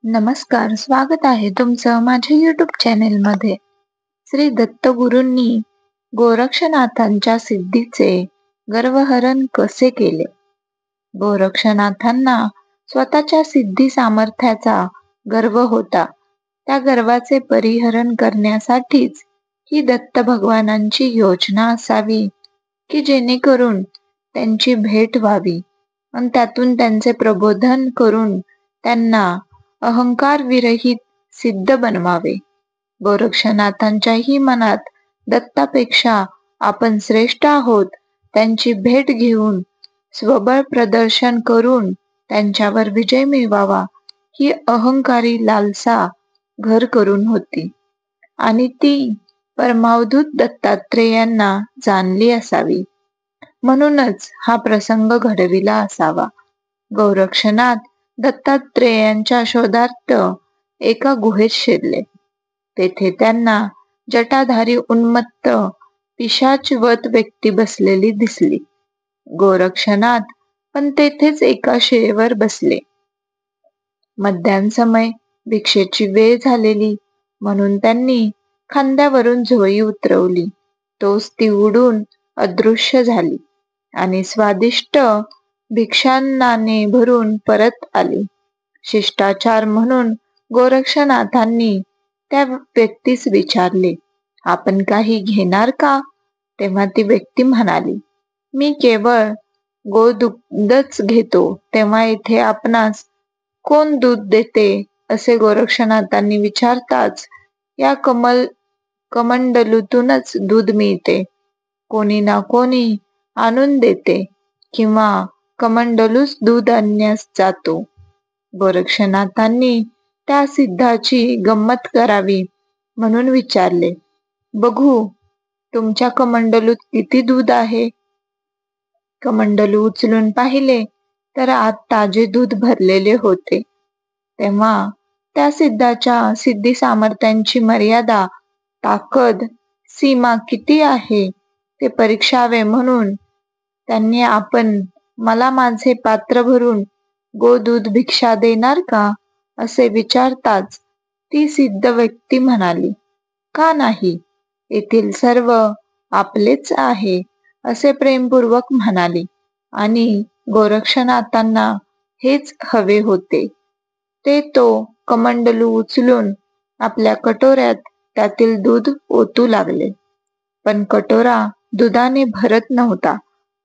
नमस्कार, स्वागत आहे तुमचं माझ्या YouTube चॅनेलमध्ये. श्री दत्तगुरूंनी गोरक्षनाथांच्या सिद्धीचे गर्वहरण कसे केले? गोरक्षनाथांना स्वतःच्या सिद्धी सामर्थ्याचा गर्व होता. त्या गर्वाचे परिहरण करण्यासाठीच ही दत्त भगवानांची योजना असावी की जेणेकरून त्यांची भेट व्हावी आणि त्यातून त्यांचे प्रबोधन करून त्यांना अहंकार विरहित सिद्ध बनवावे. गोरक्षनाथांच्याही मनात दत्तापेक्षा आपण श्रेष्ठ आहोत, त्यांची भेट घेऊन स्वबळ प्रदर्शन करून त्यांच्यावर विजय मिळवावा ही अहंकारी लालसा घर करून होती आणि ती परमावधूत दत्तात्रेयांना जाणली असावी. म्हणूनच हा प्रसंग घडविला असावा. गोरक्षनाथ दत्तात्रेयांच्या शोधार्थ एका गुहेत शिरले. तेथे त्यांना जटाधारी उन्मत्त पिशाचवत व्यक्ती बसलेली दिसली. गोरक्षनाथ पण तेथेच एका शिळेवर बसले. मध्याह्न समय भिक्षेची वेळ झालेली म्हणून त्यांनी खांद्यावरून झोळी उतरवली. तोच ती उडून अदृश्य झाली आणि स्वादिष्ट भिक्षान्नाने भरून परत आली. शिष्टाचार म्हणून गोरक्षनाथांनी त्या व्यक्तीस विचारले, आपण काही घेणार का? तेव्हा ती व्यक्ती म्हणाली, मी केवळ गोदूधच घेतो. तेव्हा इथे आपणास कोण दूध देते? असे गोरक्षनाथांनी विचारताच या कमंडलूतूनच दूध मिळते. कोणी ना कोणी आणून देते किंवा कमंडलूच दूध आणण्यास जातो. गोरक्षनाथांनी त्या सिद्धाची गंमत करावी म्हणून विचारले, बघू तुमच्या कमंडलूत किती दूध आहे? कमंडलू उचलून पाहिले तर आत ताजे दूध भरलेले होते. तेव्हा त्या सिद्धाच्या सिद्धी सामर्थ्यांची मर्यादा, ताकद, सीमा किती आहे ते परीक्षावे म्हणून त्यांनी आपण मला माझे पात्र भरून गोदूध भिक्षा देणार का? असे विचारताच ती सिद्ध व्यक्ती म्हणाली, का नाही, येथील सर्व आपलेच आहे असे प्रेमपूर्वक म्हणाली आणि गोरक्षनाथांना हेच हवे होते. ते तो कमंडलू उचलून आपल्या कटोऱ्यात त्यातील दूध ओतू लागले. पण कटोरा दुधाने भरत नव्हता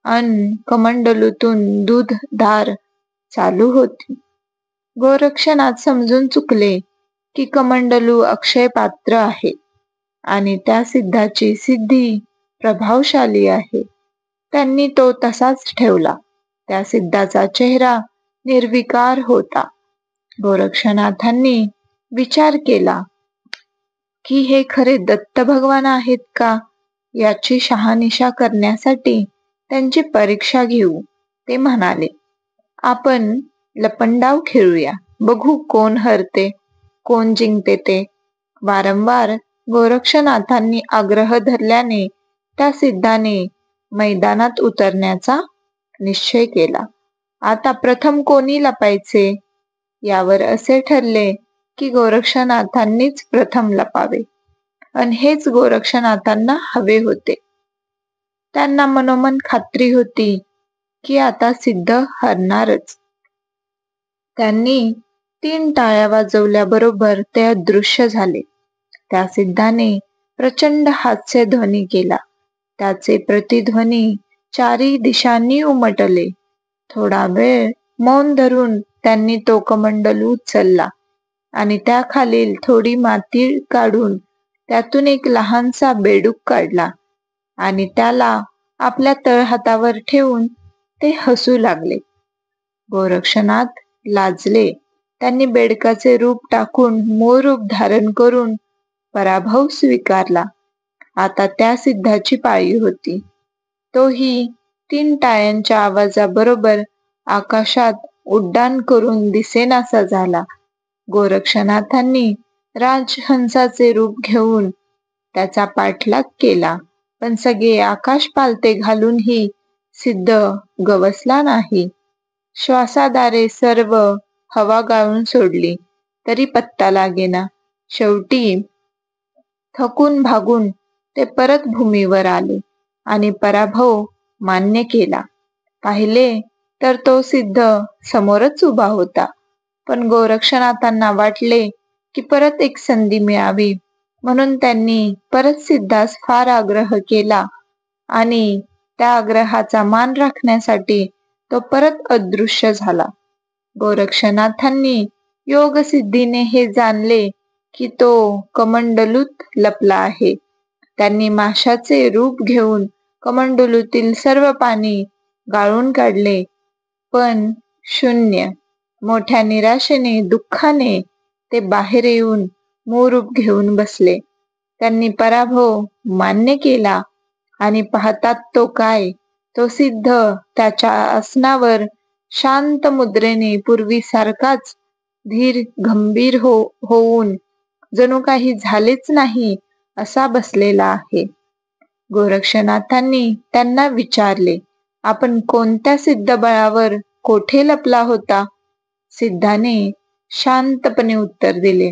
अन कमंडलूतून दूध धार चालू होती. गोरक्षनाथ समजून चुकले की कमंडलू अक्षय पात्र आहे आणि त्या सिद्धाची सिद्धी प्रभावशाली आहे. त्यांनी तो तसाच ठेवला. त्या सिद्धाचा चेहरा निर्विकार होता. गोरक्षनाथांनी विचार केला की हे खरे दत्त भगवान आहेत का? याची शहानिशा करण्यासाठी त्यांची परीक्षा घेऊ. ते म्हणाले, आपण लपंडाव खेळूया, बघू कोण हरते कोण जिंकते ते. वारंवार गोरक्षनाथांनी आग्रह धरल्याने त्या सिद्धाने मैदानात उतरण्याचा निश्चय केला. आता प्रथम कोणी लपायचे? यावर असे ठरले की गोरक्षनाथांनीच प्रथम लपावे आणि हेच गोरक्षनाथांना हवे होते. त्यांना मनोमन खात्री होती की आता सिद्ध हरणारच. त्यांनी 3 टाळ्या वाजवल्याबरोबर ते अदृश्य झाले. त्या सिद्धाने प्रचंड हास्यध्वनी केला. त्याचे प्रतिध्वनी 4 दिशांनी उमटले. थोडा वेळ मौन धरून त्यांनी तो कमंडलू उचलला आणि त्याखालील थोडी माती काढून त्यातून एक लहानसा बेडूक काढला आणि त्याला आपल्या तळहातावर ठेवून ते हसू लागले. गोरक्षनाथ लाजले. त्यांनी बेडकाचे रूप टाकून मूळ रूप धारण करून पराभव स्वीकारला. आता त्या सिद्धाची पाळी होती. तोही 3 टाळ्यांच्या आवाजाबरोबर आकाशात उड्डाण करून दिसेनासा झाला. गोरक्षनाथांनी राजहंसाचे रूप घेऊन त्याचा पाठलाग केला, पण सगळे आकाश पालथे घालूनही सिद्ध गवसला नाही. श्वासाद्वारे सर्व हवा गाळून सोडली तरी पत्ता लागेना. शेवटी थकून भागून ते परत भूमीवर आले आणि पराभव मान्य केला. पाहिले तर तो सिद्ध समोरच उभा होता. पण गोरक्षनाथांना वाटले की परत एक संधी मिळावी, म्हणून त्यांनी परत सिद्धास फार आग्रह केला आणि त्या आग्रहाचा मान राखण्यासाठी तो परत अदृश्य झाला. गोरक्षनाथांनी योगसिद्धीने हे जाणले की तो कमंडलूत लपला आहे. त्यांनी माशाचे रूप घेऊन कमंडलूतील सर्व पाणी गाळून काढले, पण शून्य. मोठ्या निराशेने, दुःखाने ते बाहेर येऊन मूळ रूप घेऊन बसले. त्यांनी पराभव मान्य केला आणि पाहतात तो काय, तो सिद्ध त्याच्या आसनावर शांत मुद्रेने पूर्वीसारखाच धीर गंभीर होऊन जणू काही झालेच नाही असा बसलेला आहे. गोरक्षनाथांनी त्यांना विचारले, आपण कोणत्या सिद्ध बळावर कोठे लपला होता? सिद्धाने शांतपणे उत्तर दिले,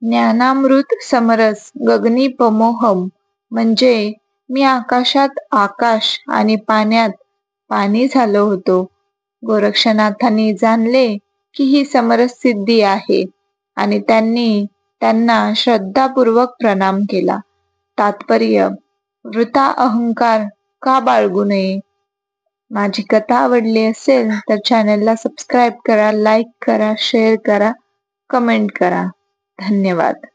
ज्ञानामृत समरस गगनीपमोहम, म्हणजे मी आकाशात आकाश आणि पाण्यात पाणी झालो होतो. गोरक्षनाथांनी जाणले की ही समरस सिद्धी आहे आणि त्यांनी त्यांना श्रद्धापूर्वक प्रणाम केला. तात्पर्य: वृथा अहंकार का बाळगू नये. माझी कथा आवडली असेल तर चॅनलला सबस्क्राईब करा, लाईक करा, शेअर करा, कमेंट करा. धन्यवाद.